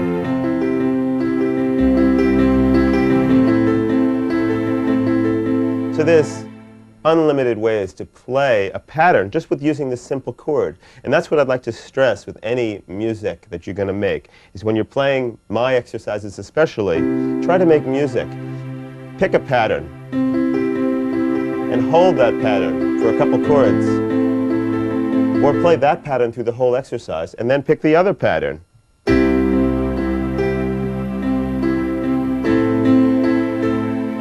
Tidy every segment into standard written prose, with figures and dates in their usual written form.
4. So there's unlimited ways to play a pattern just with using this simple chord. And that's what I'd like to stress with any music that you're going to make, is when you're playing my exercises especially, try to make music. Pick a pattern and hold that pattern for a couple chords. Or play that pattern through the whole exercise and then pick the other pattern.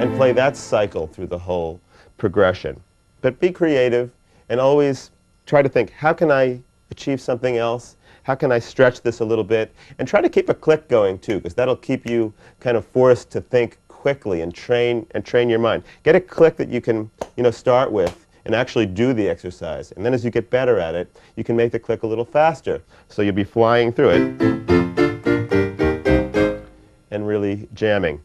And play that cycle through the whole progression. But be creative and always try to think, how can I achieve something else? How can I stretch this a little bit? And try to keep a click going too, because that'll keep you kind of forced to think quickly and train your mind. Get a click that you can, start with and actually do the exercise. And then as you get better at it, you can make the click a little faster. So you'll be flying through it and really jamming.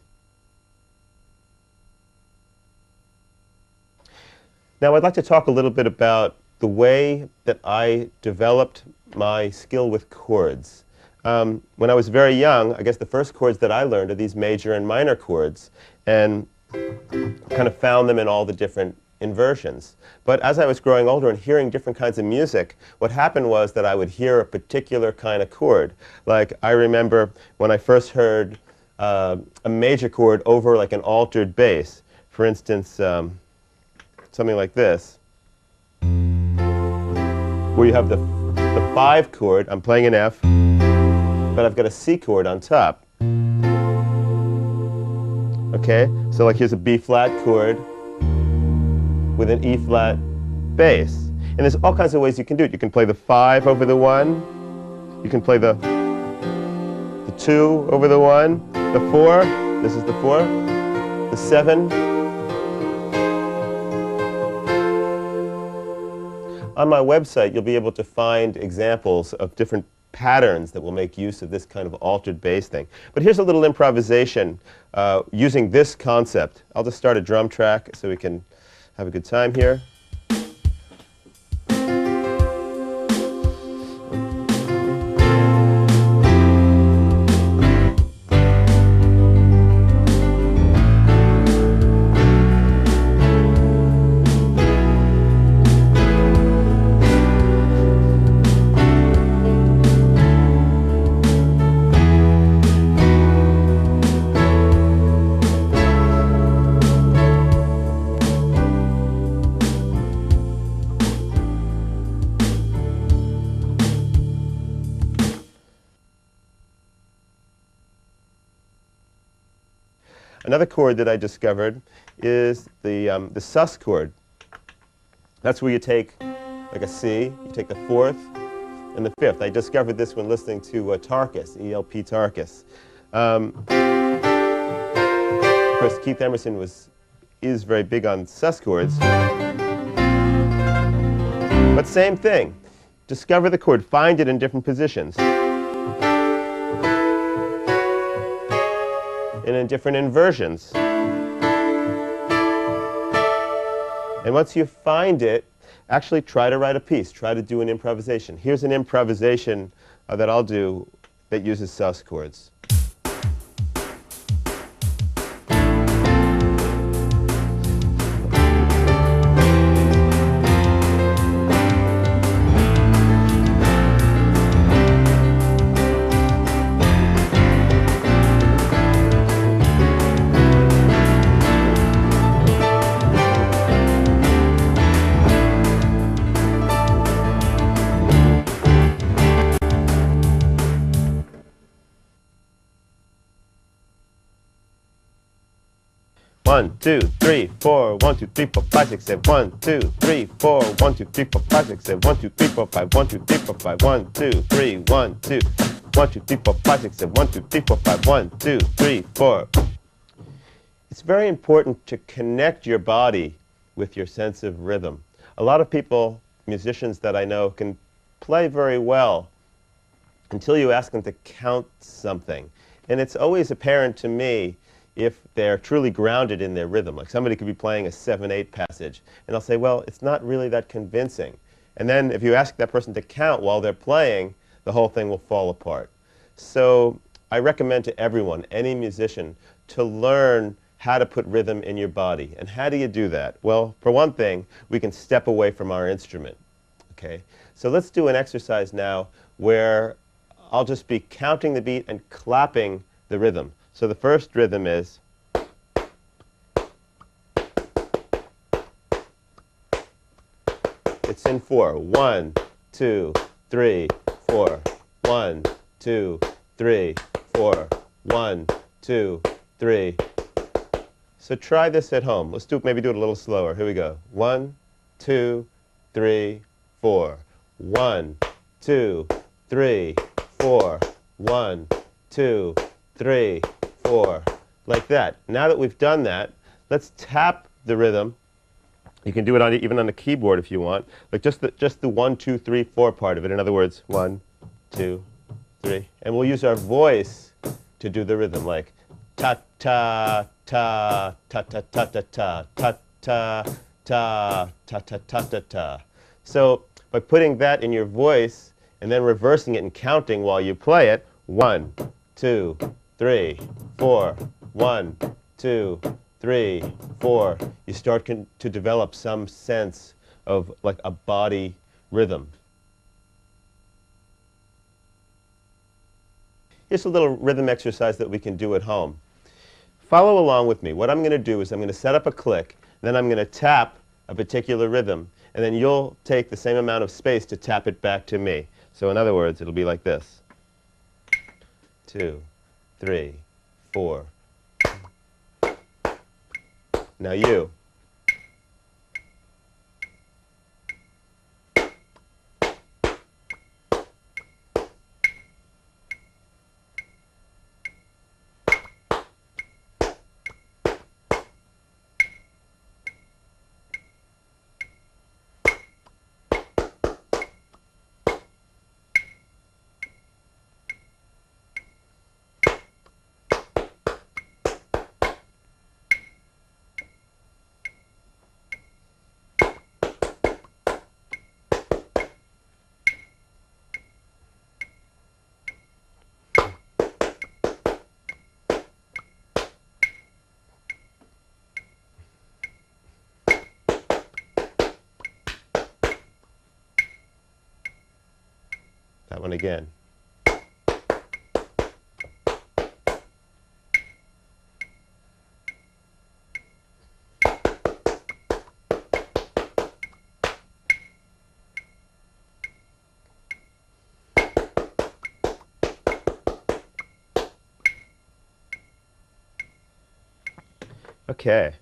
Now I'd like to talk a little bit about the way that I developed my skill with chords. When I was very young, I guess the first chords that I learned are these major and minor chords, and kind of found them in all the different inversions. But as I was growing older and hearing different kinds of music, what happened was that I would hear a particular kind of chord. Like I remember when I first heard a major chord over like an altered bass. For instance, something like this, where you have the 5 chord, I'm playing an F, but I've got a C chord on top. Okay, so like here's a B flat chord with an E flat bass. And there's all kinds of ways you can do it. You can play the 5 over the 1, you can play the 2 over the 1, the 4, this is the 4, the 7. On my website, you'll be able to find examples of different patterns that will make use of this kind of altered bass thing. But here's a little improvisation using this concept. I'll just start a drum track so we can have a good time here. Another chord that I discovered is the sus chord. That's where you take like a C, you take the 4th and the 5th. I discovered this when listening to Tarkus, E.L.P. Tarkus. Of course, Keith Emerson is very big on sus chords. But same thing. Discover the chord, find it in different positions. And in different inversions. And once you find it, actually try to write a piece. Try to do an improvisation. Here's an improvisation that I'll do that uses sus chords. One, two, three, four, 1, 2, 3, 4, 5, 6, 7, 1, 2, 3, 4, 1, 2, 3, 4, 5, 6, 7, 1, 2, 3, 4, 5, 1, 2, 3, 4, 5, 1, 2, 3, 1, 2, 1, 2, 3, 4, 5, 6, 7, 1, 2, 3, 4, 5, 1, 2, 3, 4. It's very important to connect your body with your sense of rhythm. A lot of people, musicians that I know, can play very well until you ask them to count something. And it's always apparent to me if they're truly grounded in their rhythm. Like somebody could be playing a 7/8 passage, and I'll say, well, it's not really that convincing. And then if you ask that person to count while they're playing, the whole thing will fall apart. So I recommend to everyone, any musician, to learn how to put rhythm in your body. And how do you do that? Well, for one thing, we can step away from our instrument. Okay? So let's do an exercise now where I'll just be counting the beat and clapping the rhythm. So the first rhythm is it's in 4. 1, 2, 3, 4. 1, 2, 3, 4. 1, 2, 3. So try this at home. Let's maybe do it a little slower. Here we go. 1, 2, 3, 4. 1, 2, 3, 4. 1, 2, 3, 4. Like that. Now that we've done that, let's tap the rhythm. You can do it even on the keyboard if you want. Like just the 1, 2, 3, 4 part of it. In other words, 1, 2, 3. And we'll use our voice to do the rhythm, like ta ta ta ta ta ta ta ta ta ta ta ta ta ta ta ta. So by putting that in your voice and then reversing it and counting while you play it, 1, 2, 3, 4. 1, 2, 3, 4. You start to develop some sense of like a body rhythm. Here's a little rhythm exercise that we can do at home. Follow along with me. What I'm going to do is I'm going to set up a click, then I'm going to tap a particular rhythm, and then you'll take the same amount of space to tap it back to me. So in other words, it'll be like this. 2, 3, 4. Now you. That one again. Okay.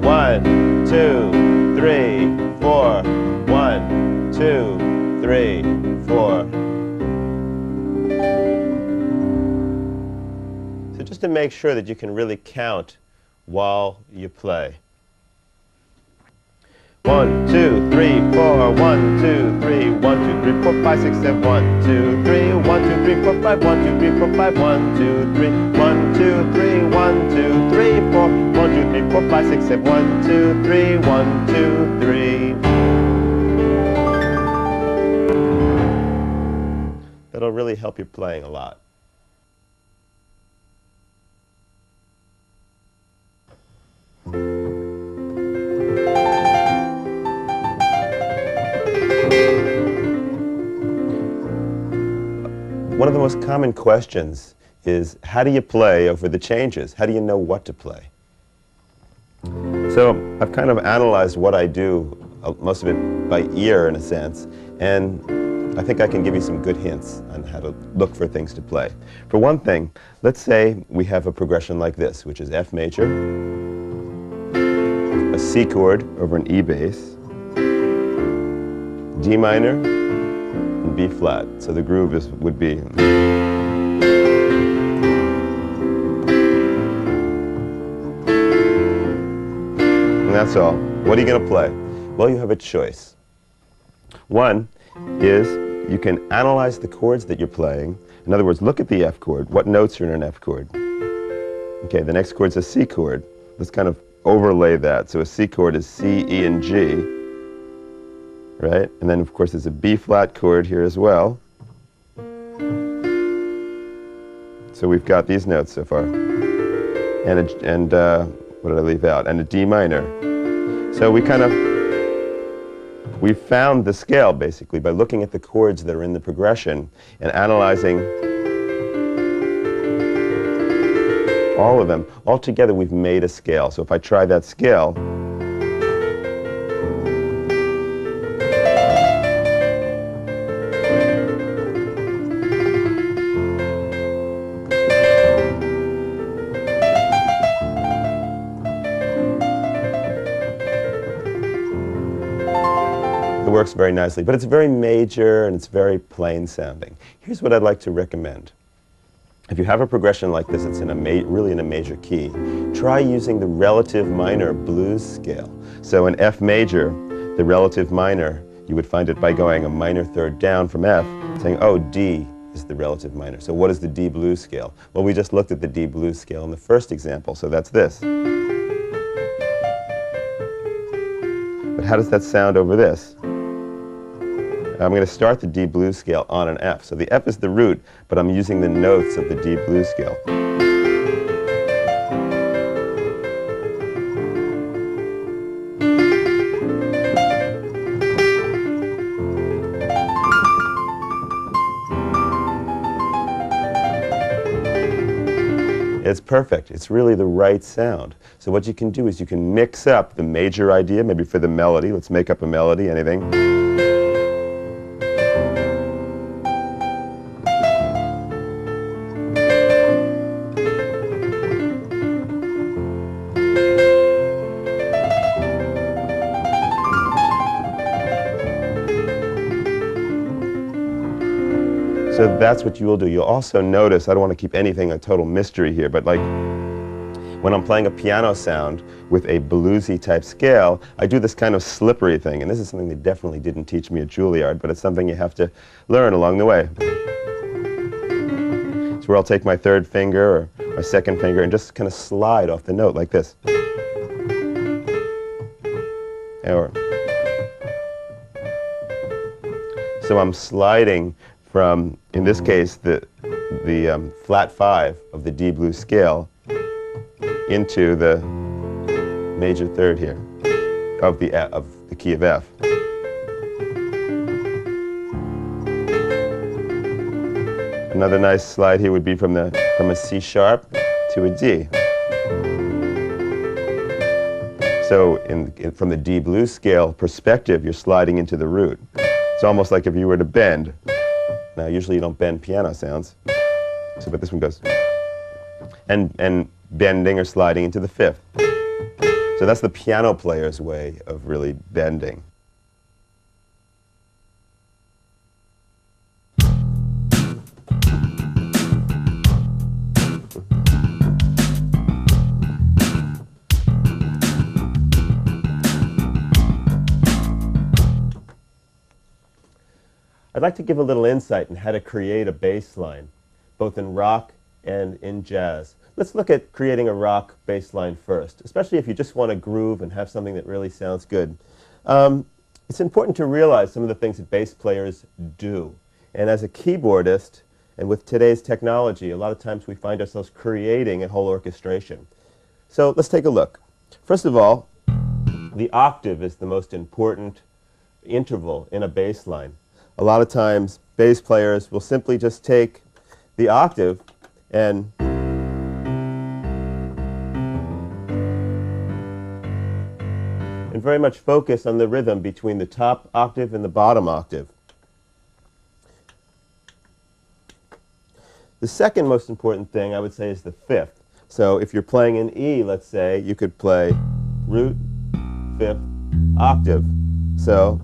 One, two, three, four. 1, 2, 3, 4. So just to make sure that you can really count while you play. 1, 2, 3, 4. 1, 2, 3. 1, 2, 3, 4, 5, 6, 7. 1, 2, 3. 1, 2, 3, 4, 5. 1, 2, 3, 4, 5. 1, 2, 3. 1, 2, 3. 1, 2, 3, 4. 1, 2, 3, 4, 5, 6, 7. 1, 2, 3. 1, 2, 3. That'll really help your playing a lot. One of the most common questions is, how do you play over the changes? How do you know what to play? So I've kind of analyzed what I do, most of it by ear in a sense, and I think I can give you some good hints on how to look for things to play. For one thing, let's say we have a progression like this, which is F major, a C chord over an E bass, D minor, and B flat. So the groove would be. that's all. What are you going to play? Well, you have a choice. One is you can analyze the chords that you're playing. In other words, look at the F chord. What notes are in an F chord? Okay, the next chord's a C chord. Let's kind of overlay that. So a C chord is C, E, and G, right? And then, of course, there's a B flat chord here as well. So we've got these notes so far. And what did I leave out? And a D minor. So we found the scale, basically, by looking at the chords that are in the progression and analyzing all of them. Altogether, we've made a scale. So if I try that scale, it works very nicely, but it's very major and it's very plain sounding. Here's what I'd like to recommend. If you have a progression like this, it's really in a major key, try using the relative minor blues scale. So in F major, the relative minor, you would find it by going a minor third down from F, saying, oh, D is the relative minor. So what is the D blues scale? Well, we just looked at the D blues scale in the first example, so that's this. But how does that sound over this? I'm going to start the D blues scale on an F. So the F is the root, but I'm using the notes of the D blues scale. It's perfect. It's really the right sound. So what you can do is you can mix up the major idea, maybe for the melody. Let's make up a melody, anything. So that's what you will do. You'll also notice, I don't want to keep anything a total mystery here, but like when I'm playing a piano sound with a bluesy type scale, I do this kind of slippery thing. And this is something they definitely didn't teach me at Juilliard, but it's something you have to learn along the way. It's where I'll take my third finger or my second finger and just kind of slide off the note like this. So I'm sliding from, in this case, the flat 5 of the D blues scale into the major third here of the key of F. Another nice slide here would be from a C sharp to a D. So from the D blues scale perspective, you're sliding into the root. It's almost like if you were to bend. Now, usually you don't bend piano sounds, but this one goes. And bending or sliding into the fifth. So that's the piano player's way of really bending. I'd like to give a little insight in how to create a bass line, both in rock and in jazz. Let's look at creating a rock bass line first, especially if you just want to groove and have something that really sounds good. It's important to realize some of the things that bass players do. And as a keyboardist, and with today's technology, a lot of times we find ourselves creating a whole orchestration. So let's take a look. First of all, the octave is the most important interval in a bass line. A lot of times, bass players will simply just take the octave and very much focus on the rhythm between the top octave and the bottom octave. The second most important thing, I would say, is the fifth. So if you're playing in E, let's say, you could play root, fifth, octave. So